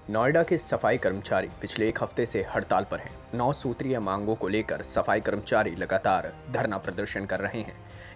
नोएडा के सफाई कर्मचारी पिछले एक हफ्ते से हड़ताल पर हैं। 9 सूत्रीय मांगों को लेकर सफाई कर्मचारी लगातार धरना प्रदर्शन कर रहे हैं।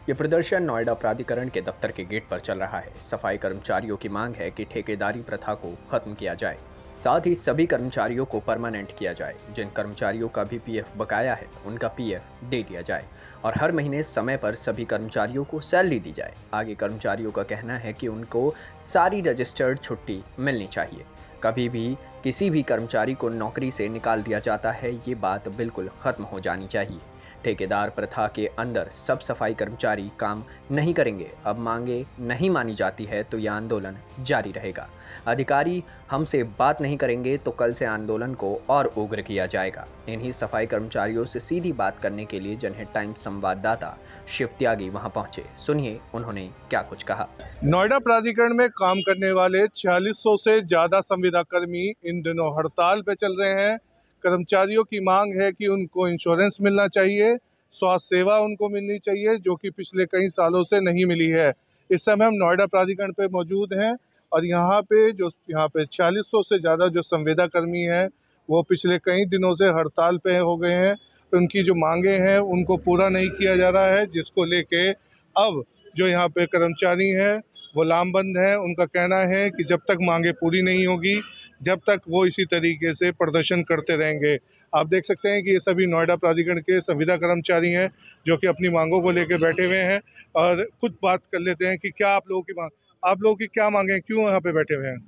ये प्रदर्शन नोएडा प्राधिकरण के दफ्तर के गेट पर चल रहा है। सफाई कर्मचारियों की मांग है कि ठेकेदारी प्रथा को खत्म किया जाए, साथ ही सभी कर्मचारियों को परमानेंट किया जाए। जिन कर्मचारियों का भी पीएफ बकाया है उनका पीएफ दे दिया जाए और हर महीने समय पर सभी कर्मचारियों को सैलरी दी जाए। आगे कर्मचारियों का कहना है कि उनको सारी रजिस्टर्ड छुट्टी मिलनी चाहिए। कभी भी किसी भी कर्मचारी को नौकरी से निकाल दिया जाता है, ये बात बिल्कुल खत्म हो जानी चाहिए। ठेकेदार प्रथा के अंदर सब सफाई कर्मचारी काम नहीं करेंगे। अब मांगे नहीं मानी जाती है तो यह आंदोलन जारी रहेगा। अधिकारी हमसे बात नहीं करेंगे तो कल से आंदोलन को और उग्र किया जाएगा। इन्हीं सफाई कर्मचारियों से सीधी बात करने के लिए जनहित टाइम्स संवाददाता शिव त्यागी वहां पहुंचे। सुनिए उन्होंने क्या कुछ कहा। नोएडा प्राधिकरण में काम करने वाले 4600 से ज़्यादा संविदा कर्मी इन दिनों हड़ताल पे चल रहे हैं। कर्मचारियों की मांग है कि उनको इंश्योरेंस मिलना चाहिए, स्वास्थ्य सेवा उनको मिलनी चाहिए, जो कि पिछले कई सालों से नहीं मिली है। इस समय हम नोएडा प्राधिकरण पे मौजूद हैं और यहाँ पे 4600 से ज़्यादा जो संविदा कर्मी हैं वो पिछले कई दिनों से हड़ताल पे हो गए हैं। उनकी जो मांगे हैं उनको पूरा नहीं किया जा रहा है, जिसको लेके अब जो यहाँ पे कर्मचारी हैं वो लामबंद हैं। उनका कहना है कि जब तक मांगे पूरी नहीं होगी, जब तक वो इसी तरीके से प्रदर्शन करते रहेंगे। आप देख सकते हैं कि ये सभी नोएडा प्राधिकरण के संविदा कर्मचारी हैं जो कि अपनी मांगों को लेकर बैठे हुए हैं। और खुद बात कर लेते हैं कि क्या आप लोगों की क्या मांगे, क्यों यहाँ पे बैठे हुए हैं?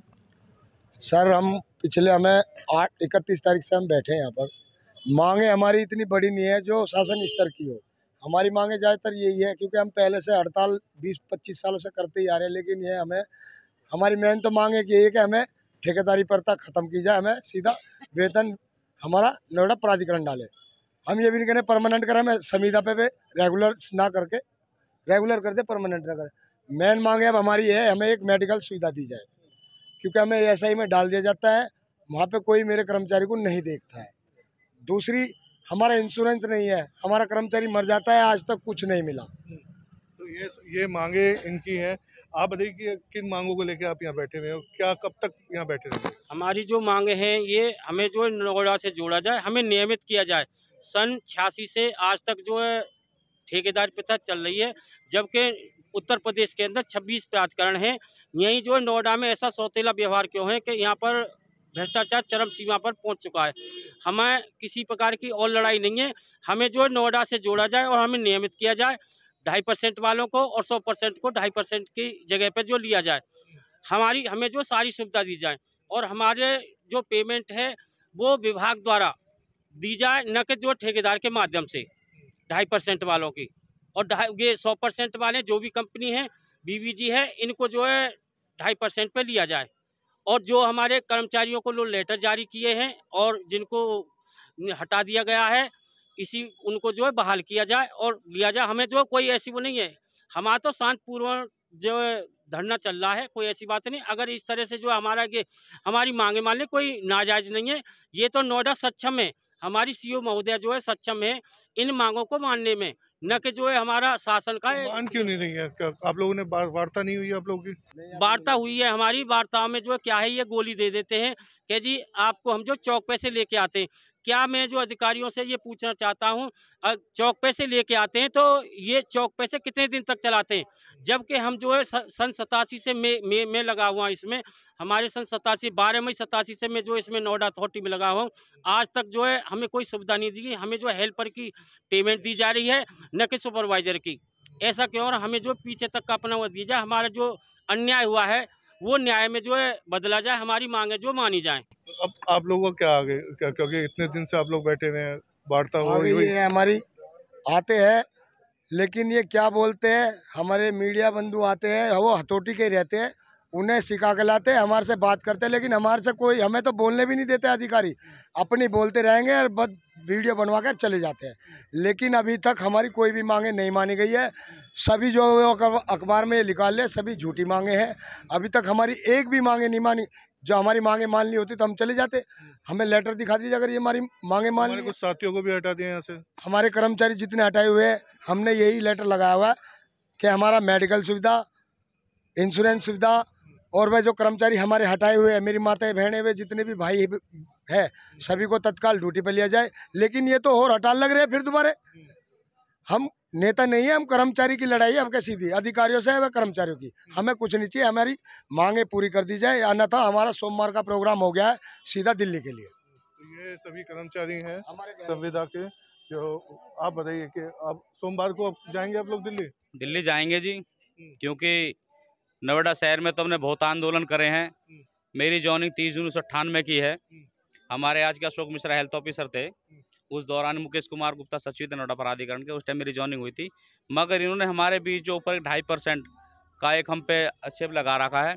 सर, हमें 31 तारीख से हम बैठे हैं यहाँ पर। मांगे हमारी इतनी बड़ी नहीं है जो शासन स्तर की हो। हमारी मांगे ज़्यादातर यही है, क्योंकि हम पहले से हड़ताल 20-25 सालों से करते ही आ रहे हैं। लेकिन ये हमारी मेन तो मांग है कि ये कि हमें ठेकेदारी प्रथा ख़त्म की जाए, हमें सीधा वेतन हमारा नोएडा प्राधिकरण डाले। हम ये भी नहीं कहने परमानेंट करें, हमें संविदा पे रेगुलर ना करके रेगुलर कर दे, परमानेंट ना करें। मेन मांग है अब हमारी है, हमें एक मेडिकल सुविधा दी जाए, क्योंकि हमें एसआई में डाल दिया जाता है, वहाँ पे कोई मेरे कर्मचारी को नहीं देखता है। दूसरी, हमारा इंश्योरेंस नहीं है, हमारा कर्मचारी मर जाता है, आज तक कुछ नहीं मिला। तो ये मांगे इनकी हैं। आप बताइए कि किन मांगों को लेकर आप यहाँ बैठे हुए हो, क्या कब तक यहाँ बैठे रहेंगे? हमारी जो मांगे हैं ये हमें जो नोएडा से जोड़ा जाए, हमें नियमित किया जाए। सन 86 से आज तक जो है ठेकेदार प्रथा चल रही है, जबकि उत्तर प्रदेश के अंदर 26 प्राधिकरण हैं। यहीं जो है नोएडा में ऐसा सौतेला व्यवहार क्यों है कि यहाँ पर भ्रष्टाचार चरम सीमा पर पहुँच चुका है। हमें किसी प्रकार की और लड़ाई नहीं है, हमें जो है नोएडा से जोड़ा जाए और हमें नियमित किया जाए। 2.5% वालों को और 100% को 2.5% की जगह पर जो लिया जाए, हमें जो सारी सुविधा दी जाए और हमारे जो पेमेंट है वो विभाग द्वारा दी जाए, न कि जो ठेकेदार के माध्यम से 2.5% वालों की। और ये 100% वाले जो भी कंपनी है, बीवीजी है, इनको जो है 2.5% पे लिया जाए। और जो हमारे कर्मचारियों को लोग लेटर जारी किए हैं और जिनको हटा दिया गया है, उनको जो है बहाल किया जाए और लिया जाए। हमें जो कोई ऐसी वो नहीं है, हमारा तो शांतिपूर्वक जो है धरना चल रहा है, कोई ऐसी बात नहीं। अगर इस तरह से जो हमारी मांगे मान ले, कोई नाजायज नहीं है। ये तो नोएडा सक्षम है, हमारी सीओ महोदया जो है सक्षम है इन मांगों को मानने में, न कि जो है हमारा शासन का मान क्यों नहीं रही है? क्या आप लोगों ने वार्ता नहीं हुई है आप लोगों की? वार्ता हुई है। हमारी वार्ता में जो क्या है, ये गोली दे देते हैं कि जी आपको हम जो चौक पे से लेके आते हैं। क्या मैं जो अधिकारियों से ये पूछना चाहता हूँ, चौक पे से लेके आते हैं तो ये चौक पे से कितने दिन तक चलाते हैं? जबकि हम जो है सन 87 से मैं लगा हुआ इसमें। हमारे सन 12 मई 87 से मैं जो इसमें नोएडा अथॉरिटी में लगा हुआ हूँ। आज तक जो है हमें कोई सुविधा नहीं दी गई। हमें जो हेल्पर की पेमेंट दी जा रही है, न कि सुपरवाइजर की। ऐसा क्यों? और हमें जो पीछे तक का अपना वो दिया जाए। हमारा जो अन्याय हुआ है वो न्याय में जो है बदला जाए, हमारी मांगे जो मानी जाए। तो अब आप लोगों का क्या आगे, क्या, क्योंकि इतने दिन से आप लोग बैठे हुए हैं, वार्ता हो आगे रही हुई? ये हमारी आते हैं, लेकिन ये क्या बोलते हैं, हमारे मीडिया बंधु आते हैं, वो हथौटी के रहते हैं, उन्हें सिखा के लाते हैं, हमारे से बात करते हैं। लेकिन हमारे से कोई, हमें तो बोलने भी नहीं देते अधिकारी, अपनी बोलते रहेंगे और बस वीडियो बनवा कर चले जाते हैं। लेकिन अभी तक हमारी कोई भी मांगे नहीं मानी गई है। सभी जो अखबार में निकाल ले, सभी झूठी मांगे हैं। अभी तक हमारी एक भी मांगे नहीं मानी। जो हमारी मांगे माननी होती तो हम चले जाते, हमें लेटर दिखा दीजिए अगर ये हमारी मांगे मान हमारे ली। कुछ साथियों को भी हटा दिया यहाँ से। हमारे कर्मचारी जितने हटाए हुए हैं, हमने यही लेटर लगाया हुआ है कि हमारा मेडिकल सुविधा, इंश्योरेंस सुविधा और वह जो कर्मचारी हमारे हटाए हुए हैं, मेरी माताएं बहनें वे जितने भी भाई है सभी को तत्काल ड्यूटी पर लिया जाए। लेकिन ये तो और हड़ताल लग रहे हैं फिर दोबारा। हम नेता नहीं है, हम कर्मचारी की लड़ाई है। हम क्या सीधी अधिकारियों से है वह कर्मचारियों की, हमें कुछ नहीं चाहिए। हमारी मांगे पूरी कर दी जाए, अन्यथा हमारा सोमवार का प्रोग्राम हो गया है सीधा दिल्ली के लिए। तो ये सभी कर्मचारी हैं संविदा के। जो आप बताइए कि आप सोमवार को जाएंगे आप लोग दिल्ली? दिल्ली जाएंगे जी, क्योंकि नोएडा शहर में तो हमने बहुत आंदोलन करे हैं। मेरी जॉइनिंग 30 जून 1998 की है। हमारे आज के अशोक मिश्रा हेल्थ ऑफिसर थे, उस दौरान मुकेश कुमार गुप्ता सचिव थे नोएडा प्राधिकरण के, उस टाइम मेरी जॉइनिंग हुई थी। मगर इन्होंने हमारे बीच जो ऊपर 2.5% का एक हम पे आक्षेप लगा रखा है।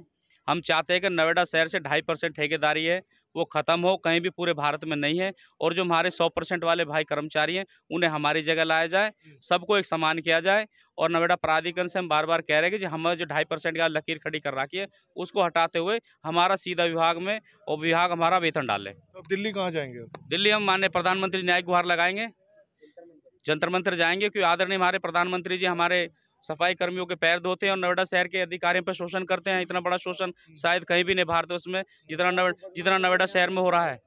हम चाहते हैं कि नोएडा शहर से 2.5% ठेकेदारी है वो ख़त्म हो, कहीं भी पूरे भारत में नहीं है। और जो हमारे 100% वाले भाई कर्मचारी हैं उन्हें हमारी जगह लाया जाए, सबको एक समान किया जाए। और नोएडा प्राधिकरण से हम बार बार कह रहे हैं कि हमें जो 2.5% का लकीर खड़ी कर रखी है उसको हटाते हुए हमारा सीधा विभाग में और विभाग हमारा वेतन डाले। तो अब दिल्ली कहाँ जाएंगे? दिल्ली हम माननीय प्रधानमंत्री न्यायिक गुहार लगाएंगे, जंतर मंतर जाएंगे, क्योंकि आदरणीय हमारे प्रधानमंत्री जी हमारे सफाई कर्मियों के पैर धोते हैं और नोएडा शहर के अधिकारियों पर शोषण करते हैं। इतना बड़ा शोषण शायद कहीं भी नहीं भारतवर्ष में जितना नोएडा शहर में हो रहा है।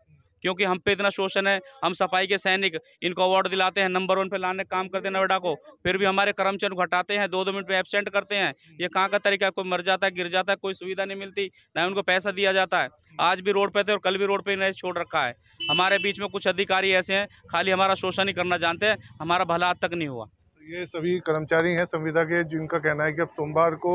क्योंकि हम पे इतना शोषण है, हम सफाई के सैनिक, इनको अवार्ड दिलाते हैं, नंबर 1 पे लाने का काम करते हैं नोएडा को, फिर भी हमारे कर्मचारी को हटाते हैं, 2-2 मिनट पे एब्सेंट करते हैं। ये कहाँ का तरीका है? कोई मर जाता है, गिर जाता है, कोई सुविधा नहीं मिलती, ना उनको पैसा दिया जाता है। आज भी रोड पे थे और कल भी रोड पे इन्हें छोड़ रखा है। हमारे बीच में कुछ अधिकारी ऐसे हैं खाली हमारा शोषण ही करना जानते हैं, हमारा भला आज तक नहीं हुआ। ये सभी कर्मचारी हैं संविदा के, जिनका कहना है कि अब सोमवार को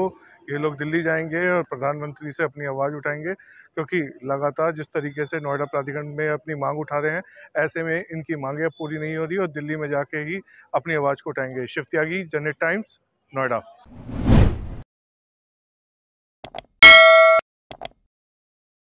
ये लोग दिल्ली जाएंगे और प्रधानमंत्री से अपनी आवाज़ उठाएंगे, क्योंकि लगातार जिस तरीके से नोएडा प्राधिकरण में अपनी मांग उठा रहे हैं, ऐसे में इनकी मांगें पूरी नहीं हो रही और दिल्ली में जाके ही अपनी आवाज़ को उठाएंगे। शिव त्यागी, जनहित टाइम्स, नोएडा।